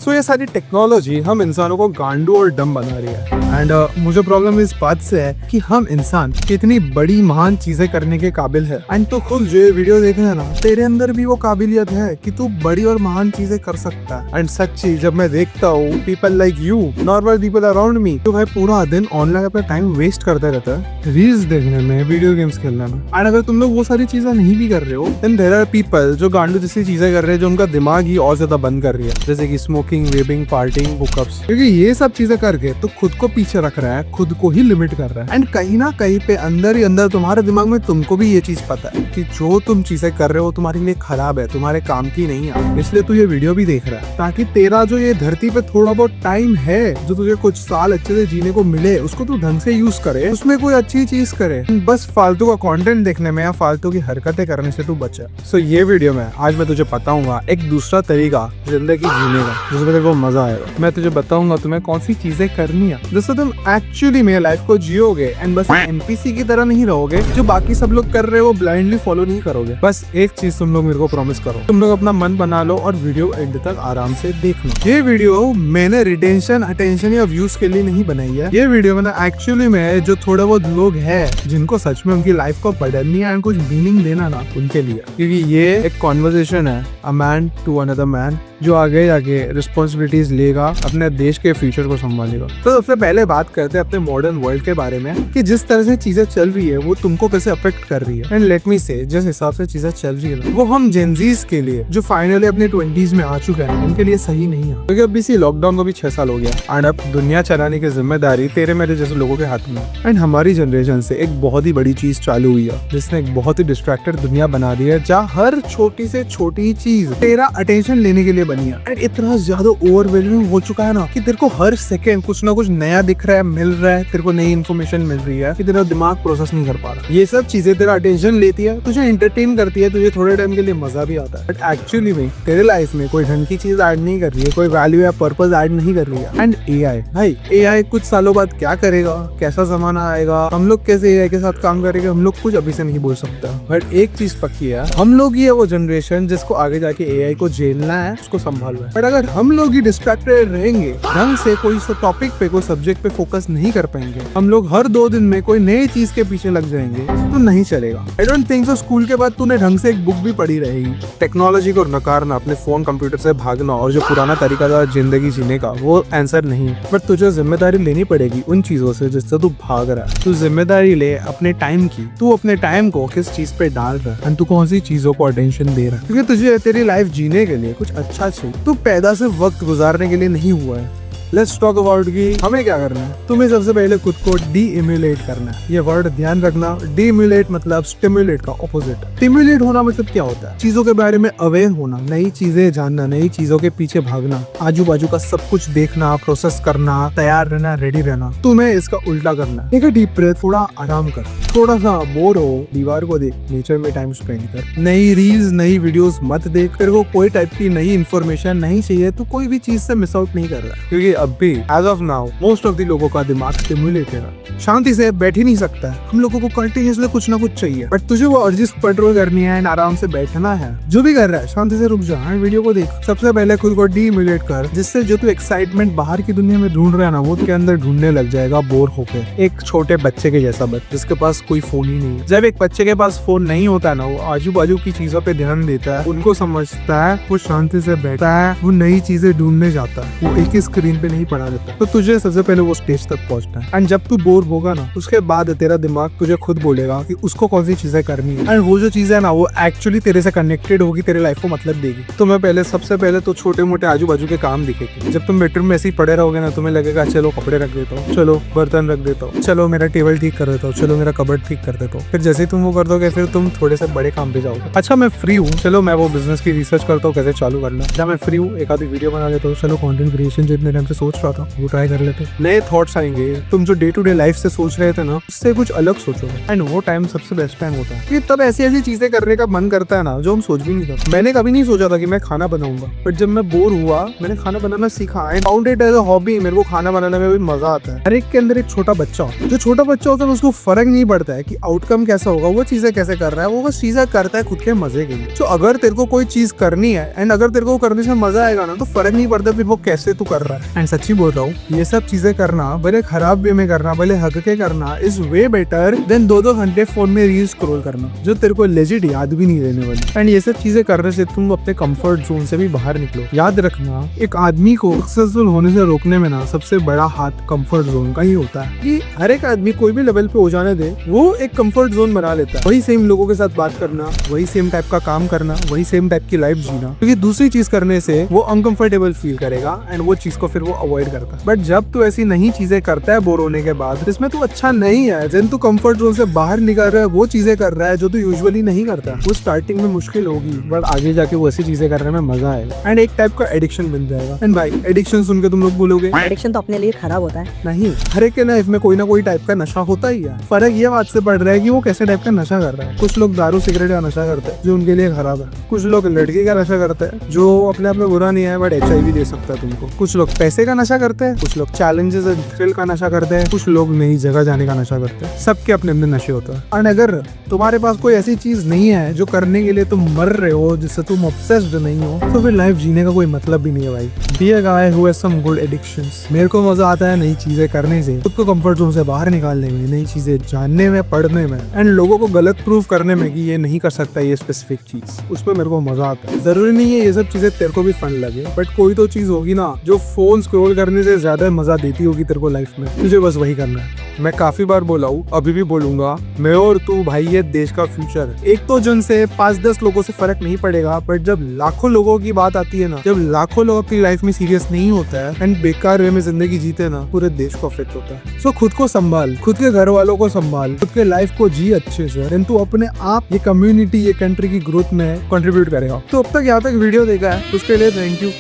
सो ये सारी टेक्नोलॉजी हम इंसानों को गांडू और डम बना रही है। एंड मुझे प्रॉब्लम इस बात से है कि हम इंसान कितनी बड़ी महान चीजें करने के काबिल है। एंड तो खुद जो ये वीडियो देख रहे हैं ना, तेरे अंदर भी वो काबिलियत है कि तू बड़ी और महान चीजें कर सकता है। एंड सच्ची जब मैं देखता हूँ people like you, normal people around me, तो भाई पूरा दिन ऑनलाइन अपना टाइम वेस्ट करते रहता है रील्स देखने में, वीडियो गेम्स खेलने में। एंड अगर तुम लोग वो सारी चीजें नहीं भी कर रहे हो, देन देयर आर पीपल जो गांडू जैसी चीजें कर रहे हैं, जो उनका दिमाग ही और ज्यादा बंद कर रही है, जैसे कि स्मोकिंग, वेपिंग, पार्टिंग, हुकअप्स। क्योंकि ये सब चीजें करके तो खुद को पीछे रख रहा है, खुद को ही लिमिट कर रहा है। एंड कहीं ना कहीं पे अंदर ही अंदर तुम्हारे दिमाग में तुमको भी ये चीज पता है कि जो तुम चीजें कर रहे हो तुम्हारे लिए खराब है, तुम्हारे काम की नहीं है। इसलिए तू ये वीडियो भी देख रहा है ताकि तेरा जो ये धरती पे थोड़ा बहुत टाइम है, जो तुझे कुछ साल अच्छे से जीने को मिले, उसको तू ढंग से यूज करे, उसमें कोई अच्छी चीज करे। बस फालतू का कंटेंट देखने में या फालतू की हरकतें करने से तू बचे। सो ये वीडियो में आज मैं तुझे बताऊंगा एक दूसरा तरीका जिंदगी जीने का, जिसमें तेरे को मजा आएगा। मैं तुझे बताऊंगा तुम्हें कौन सी चीजें करनी है जिससे तुम एक्चुअली में लाइफ को जियोगे एंड बस एनपीसी की तरह नहीं रहोगे जो बाकी सब लोग कर रहे हो, ब्लाइंडली फॉलो नहीं करोगे। बस एक चीज तुम लोग मेरे को प्रॉमिस करो, तुम लोग अपना मन बना लो और वीडियो एंड तक आराम से देख लो। ये वीडियो मैंने रिटेंशन, अटेंशन या व्यूज के लिए नहीं बनाई है। ये वीडियो मैंने एक्चुअली में जो थोड़े बहुत लोग हैं जिनको सच में उनकी लाइफ को बदलनी है एंड कुछ मीनिंग देना ना, उनके लिए। क्योंकि ये एक कॉन्वर्सेशन है, a man to another man, जो आगे जाके रिस्पॉन्सिबिलिटीज लेगा, अपने देश के फ्यूचर को संभालेगा। तो सबसे पहले बात करते हैं अपने मॉडर्न वर्ल्ड के बारे में कि जिस तरह से चीजें चल रही है वो तुमको कैसे अफेक्ट कर रही है। एंड लेट मी से, जिस हिसाब से चीजें चल रही है वो हम जेनजीज के लिए, जो फाइनली अपने 20s में आ चुके हैं, उनके लिए सही नहीं है। क्योंकि अभी सी लॉकडाउन को भी 6 साल हो गया एंड अब दुनिया चलाने की जिम्मेदारी तेरे मेरे जैसे लोगों के हाथ में। एंड हमारी जनरेशन से एक बहुत ही बड़ी चीज चालू हुई है जिसने एक बहुत ही डिस्ट्रैक्टेड दुनिया बना दी है, जहाँ हर छोटी से छोटी चीज तेरा अटेंशन लेने के लिए बनी है। एंड इतना ज्यादा ओवरवेलमिंग हो चुका है ना कि तेरे को हर सेकंड कुछ ना कुछ नया दिख रहा है, मिल रहा है, तेरे को नई इन्फॉर्मेशन मिल रही है कि तेरा दिमाग प्रोसेस नहीं कर पा रहा। ये सब चीजें तेरा अटेंशन लेती है, तुझे एंटरटेन करती है, तुझे थोड़े टाइम के लिए मजा भी आता है, बट एक्चुअली में तेरे लाइफ में कोई ढंग की चीज ऐड नहीं कर रही है, कोई वैल्यू या पर्पस ऐड नहीं कर रही है। एंड एआई, भाई एआई कुछ सालों बाद क्या करेगा, कैसा जमाना आएगा, हम लोग कैसे एआई के साथ काम करेंगे, हम लोग कुछ अभी से नहीं बोल सकता। बट एक चीज पक्की है, हम लोग ही है वो जनरेशन जिसको आगे जाके एआई को झेलना है, उसको संभालना है। बट अगर हम लोग ही डिस्ट्रैक्टेड रहेंगे, ढंग से कोई टॉपिक पे, कोई सब्जेक्ट पे फोकस नहीं कर पाएंगे, हम लोग हर 2 दिन में कोई नई चीज के पीछे लग जाएंगे, तो नहीं चलेगा। I don't think so school के बाद तूने ढंग से एक बुक भी पढ़ी रहेगी। टेक्नोलॉजी को नकारना, अपने फोन कंप्यूटर से भागना और जो पुराना तरीका था जिंदगी जीने का, वो आंसर नहीं है। बट तुझे जिम्मेदारी लेनी पड़ेगी उन चीजों से जिससे तू भाग रहा है। तू जिम्मेदारी ले अपने टाइम की, तू अपने टाइम को किस चीज पे डाल रहा है, तू कौन सी चीजों को अटेंशन दे रहा है। क्योंकि तुझे तेरी लाइफ जीने के लिए कुछ अच्छा चाहिए, तू पैदा से वक्त गुजारने के लिए नहीं हुआ है। लेट्स टॉक अबाउट कि हमें क्या करना है। तुम्हें सबसे पहले खुद को डी-इम्यूलेट करना है। ये वर्ड ध्यान रखना, डी-इम्यूलेट मतलब स्टिम्युलेट का ऑपोजिट। स्टिम्युलेट होना मतलब क्या होता है? चीजों के बारे में अवेयर होना, नई चीजें जानना, नई चीजों के पीछे भागना, आजू बाजू का सब कुछ देखना, प्रोसेस करना, तैयार रहना, रेडी रहना। तुम्हें इसका उल्टा करना है। ठीक है, डीप ब्रेथ, थोड़ा आराम कर, थोड़ा सा बोर हो, दीवार को देख, नेचर में टाइम स्पेंड कर, नई रील्स, नई वीडियोस मत देख। तेरे को कोई टाइप की नई इन्फॉर्मेशन नहीं चाहिए तो कोई भी चीज से मिस आउट नहीं कर रहा, क्योंकि अब भी as of now most of the लोगों का दिमाग स्टिम्युलेटेड है, शांति से बैठ ही नहीं सकता है। हम लोगों को कंटिन्यूअसली कुछ ना कुछ चाहिए, बट तुझे वो अर्जिस कंट्रोल करनी है, आराम से बैठना है। जो भी कर रहा है शांति से रुक जा, वीडियो को देख। सबसे पहले खुद को डी-इम्यूलेट कर, जिससे जो तू एक्साइटमेंट बाहर की दुनिया में ढूंढ रहा है ना, वो के अंदर ढूंढने लग जाएगा बोर होके। एक छोटे बच्चे के जैसा बच, जिसके पास कोई फोन ही नहीं है। जब एक बच्चे के पास फोन नहीं होता ना, वो आजू बाजू की चीजों पे ध्यान देता है, उनको समझता है, वो शांति से बैठता है, वो नई चीजें ढूंढने जाता है, वो एक ही स्क्रीन पे नहीं पड़ा रहता। तो तुझे सबसे पहले वो स्टेज तक पहुंचना है। एंड जब तू बोर होगा ना, उसके बाद तेरा दिमाग तुझे खुद बोलेगा कि उसको कौन सी चीजें करनी है। एंड वो जो चीजें है ना, वो एक्चुअली तेरे से कनेक्टेड होगी, तेरे लाइफ को मतलब देगी। तुम्हें पहले सबसे पहले तो छोटे मोटे आजू बाजू के काम दिखेंगे। जब तुम बेडरूम में ऐसे ही पड़े रहोगे ना, तुम्हें लगेगा चलो कपड़े रख देता हूँ, चलो बर्तन रख देता हूँ, चलो मेरा टेबल ठीक कर देता हूँ, चलो मेरा कबर्ड ठीक कर देता हूँ। फिर जैसे ही तुम वो कर दोगे, फिर तुम थोड़े से बड़े काम पे जाओगे। अच्छा मैं फ्री हूँ, चलो मैं वो बिजनेस की रिसर्च करता हूँ कैसे चालू करना। जब मैं फ्री हूँ, एक आधी वीडियो बना देता हूँ, चलो कंटेंट क्रिएशन जितने टाइम से सोच रहा था वो ट्राई कर लेते। नए थॉट्स आएंगे, तुम जो डे टू डे लाइफ से सोच रहे थे ना उससे कुछ अलग सोचोगे एंड वो टाइम सबसे बेस्ट टाइम होता है कि तब ऐसी ऐसी चीजें करने का मन करता है ना जो हम सोच भी नहीं सकते। मैंने कभी नहीं सोचा था कि मैं खाना बनाऊंगा, बट जब मैं बोर हुआ मैंने खाना बनाना सीखा and found it as a hobby. मेरे को खाना बनाने में भी मजा आता है। हर एक के अंदर एक छोटा बच्चा होता है, जो छोटा बच्चा होता है उसको फर्क नहीं पड़ता है कि आउटकम कैसा होगा, वो चीजें कैसे कर रहा है, वो बस चीजें करता है खुद के मजे के लिए। तो अगर तेरे को कोई चीज करनी है एंड अगर तेरे को करने से मजा आएगा ना तो फर्क नहीं पड़ता फिर वो कैसे तू कर रहा है। एंड सच्ची बोल रहा हूँ, ये सब चीजें करना भले खराब वे में करना, भले हक के करना इज वे बेटर देन 2-2 घंटे फोन में रील स्क्रॉल करना जो तेरे को लेजिट याद भी नहीं रहने वाली। एंड ये सब चीजें करने से तुम अपने कंफर्ट जोन से भी बाहर निकलो। याद रखना, एक आदमी को सक्सेसफुल होने से रोकने में ना सबसे बड़ा हाथ कंफर्ट जोन का ही होता है। कि हर एक आदमी कोई भी लेवल पे हो जाने दे वो एक कंफर्ट जोन बना लेता है। वही सेम लोगों के साथ बात करना, वही सेम टाइप का काम करना, वही सेम टाइप की लाइफ जीना, क्योंकि दूसरी चीज करने से वो अनकंफर्टेबल फील करेगा एंड वो चीज को फिर वो अवॉइड करता है। बट जब तू ऐसी नई चीजें करता है बोर होने के बाद इसमें तू अच्छा नहीं है, जब तू कंफर्ट जोन से बाहर निकल रहा है वो चीजें कर रहा है जो तू यूजुअली नहीं करता, वो स्टार्टिंग में मुश्किल होगी बट आगे जाके वो ऐसी चीजें करने में मजा आएगा एंड एक टाइप का एडिक्शन बन जाएगा। एंड भाई एडिक्शन सुन के तुम लोग बोलोगे एडिक्शन तो अपने लिए खराब होता है। नहीं, हर एक के लाइफ में कोई ना कोई टाइप का नशा होता ही है। फर्क ये बात से पड़ रहा है कि वो कैसे टाइप का नशा कर रहा है। कुछ लोग दारू सिगरेट का नशा करते हैं जो उनके लिए खराब है, कुछ लोग लड़की का नशा करते हैं जो अपने आप में बुरा नहीं है बट HIV दे सकता है तुमको, कुछ लोग पैसे का नशा करते हैं, कुछ लोग चैलेंजेस एंड थ्रिल का नशा करते हैं, कुछ लोग नई जगह जाने का नशा करते हैं। सबके अपने अपने नशे होता है। और अगर तुम्हारे पास कोई ऐसी चीज नहीं है जो करने के लिए तुम मर रहे हो, जिससे तुम ऑब्सेस्ड नहीं हो, तो फिर लाइफ जीने का कोई मतलब भी नहीं है भाई। Be a guy who has some good addictions. मेरे को मजा आता है नई चीजें करने से, खुद को कंफर्ट जोन से बाहर निकालने में, नई चीजें जानने में, पढ़ने में एंड लोगों को गलत प्रूफ करने में कि ये नहीं कर सकता ये स्पेसिफिक चीज, उसमें मेरे को मजा आता है। जरूरी नहीं है ये सब चीजें तेरे को भी फन लगे, बट कोई तो चीज होगी ना जो फोन स्क्रॉल करने से ज्यादा मजा देती होगी तेरे को लाइफ में, तुझे बस वही करना है। मैं काफी बार बोला हूँ, अभी भी बोलूंगा, मैं और तू भाई ये देश का फ्यूचर है। एक तो जन से 5-10 लोगों से फर्क नहीं पड़ेगा, बट जब लाखों लोगों की बात आती है ना, जब लाखों लोग अपनी लाइफ में सीरियस नहीं होता है एंड बेकार वे में जिंदगी जीते ना, पूरे देश को अफेक्ट होता है। सो खुद को संभाल, खुद के घर वालों को संभाल, खुद के लाइफ को जी अच्छे से, देन तू अपने आप ये कम्युनिटी, ये कंट्री की ग्रोथ में कंट्रीब्यूट करेगा। तो अब तक यहाँ तक वीडियो देखा है उसके लिए थैंक यू।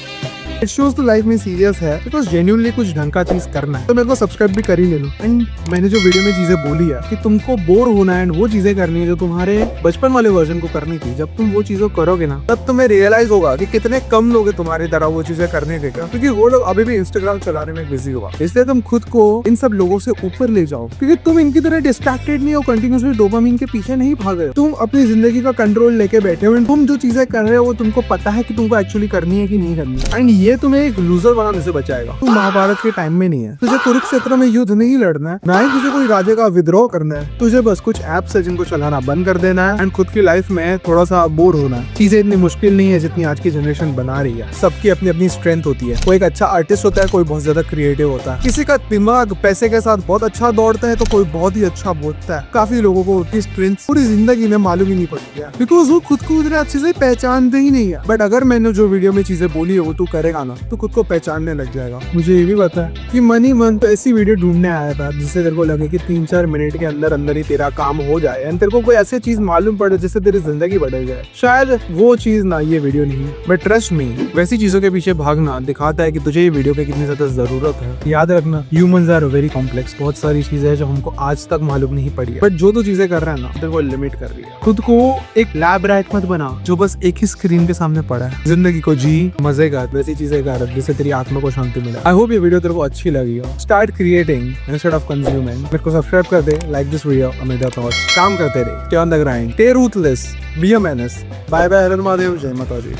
इट शोज तो लाइफ में सीरियस है बिकॉज जेन्युइनली कुछ ढंग का चीज करना है, तो मेरे को सब्सक्राइब भी कर ही ले लो। एंड मैंने जो वीडियो में चीजें बोली है कि तुमको बोर होना है एंड वो चीजें करनी है जो तुम्हारे बचपन वाले वर्जन को करनी थी, जब तुम वो चीजें करोगे ना तब तुम्हें रियलाइज होगा कि कितने कम लोग हैं तुम्हारी तरह वो चीजें करने के, क्योंकि वो लोग अभी भी इंस्टाग्राम चलाने में बिजी होगा। इसलिए तुम खुद को इन सब लोगों से ऊपर ले जाओ, क्योंकि तुम इनकी तरह डिस्ट्रैक्टेड नहीं हो, कंटिन्यूसली डोपामिन के पीछे नहीं भाग रहे, तुम अपनी जिंदगी का कंट्रोल लेके बैठे हो। तुम जो चीजें कर रहे हो वो तुमको पता है कि तुमको एक्चुअली करनी है कि नहीं करनी है, एंड ये तुम्हें एक लूजर बनाने से बचाएगा। तू महाभारत के टाइम में नहीं है, तुझे कुरुक्षेत्र में युद्ध नहीं लड़ना है, ना ही तुझे कोई राजा का विद्रोह करना है। तुझे बस कुछ ऐप्स है जिनको चलाना बंद कर देना है एंड खुद की लाइफ में थोड़ा सा बोर होना है। चीजें इतनी मुश्किल नहीं है जितनी आज की जनरेशन बना रही है। सबकी अपनी अपनी स्ट्रेंथ होती है। कोई एक अच्छा आर्टिस्ट होता है, कोई बहुत ज्यादा क्रिएटिव होता है, किसी का दिमाग पैसे के साथ बहुत अच्छा दौड़ता है तो कोई बहुत ही अच्छा बोलता है। काफी लोगों को उनकी स्ट्रेंथ पूरी जिंदगी में मालूम ही नहीं पड़ती है, बिकॉज वो खुद को उतने अच्छे से पहचानते ही नहीं है। बट अगर मैंने जो वीडियो में चीजें बोली है वो तू करेगा ना तो खुद को पहचानने लग जाएगा। मुझे ये भी पता है कि मनी मन तो ऐसी वीडियो ढूंढने आया था जिससे तेरे को लगे कि 3-4 मिनट के अंदर अंदर ही तेरा काम हो जाए एंड तेरे को कोई ऐसी चीज मालूम पड़े जिससे तेरी जिंदगी बदल जाए। शायद वो चीज ना ये वीडियो नहीं है, बट ट्रस्ट मी, वैसी चीजों के पीछे भागना दिखाता है कि तुझे ये वीडियो की कितनी ज्यादा जरूरत है। याद रखना, ह्यूमंस आर वेरी कॉम्प्लेक्स। बहुत सारी चीजें हैं जो हमको आज तक मालूम नहीं पड़ी है, बट जो तू चीजें कर रहा है ना तेरे को लिमिट कर रही है। खुद को एक लैब रैट मत बना जो बस एक ही स्क्रीन के सामने पड़ा है। जिंदगी को जी, मजे कर, वैसी चीजें कर जिससे तेरी आत्मा को शांति मिले। आई होप ये वीडियो तेरे को अच्छी लगी हो। Start creating instead of consuming. मेरे को सब्सक्राइब कर दे, लाइक दिस वीडियो, अमेदा थॉट्स। काम करते रहे, stay on the grind, stay ruthless, be a menace. Bye bye, हर महादेव, जय माता दी।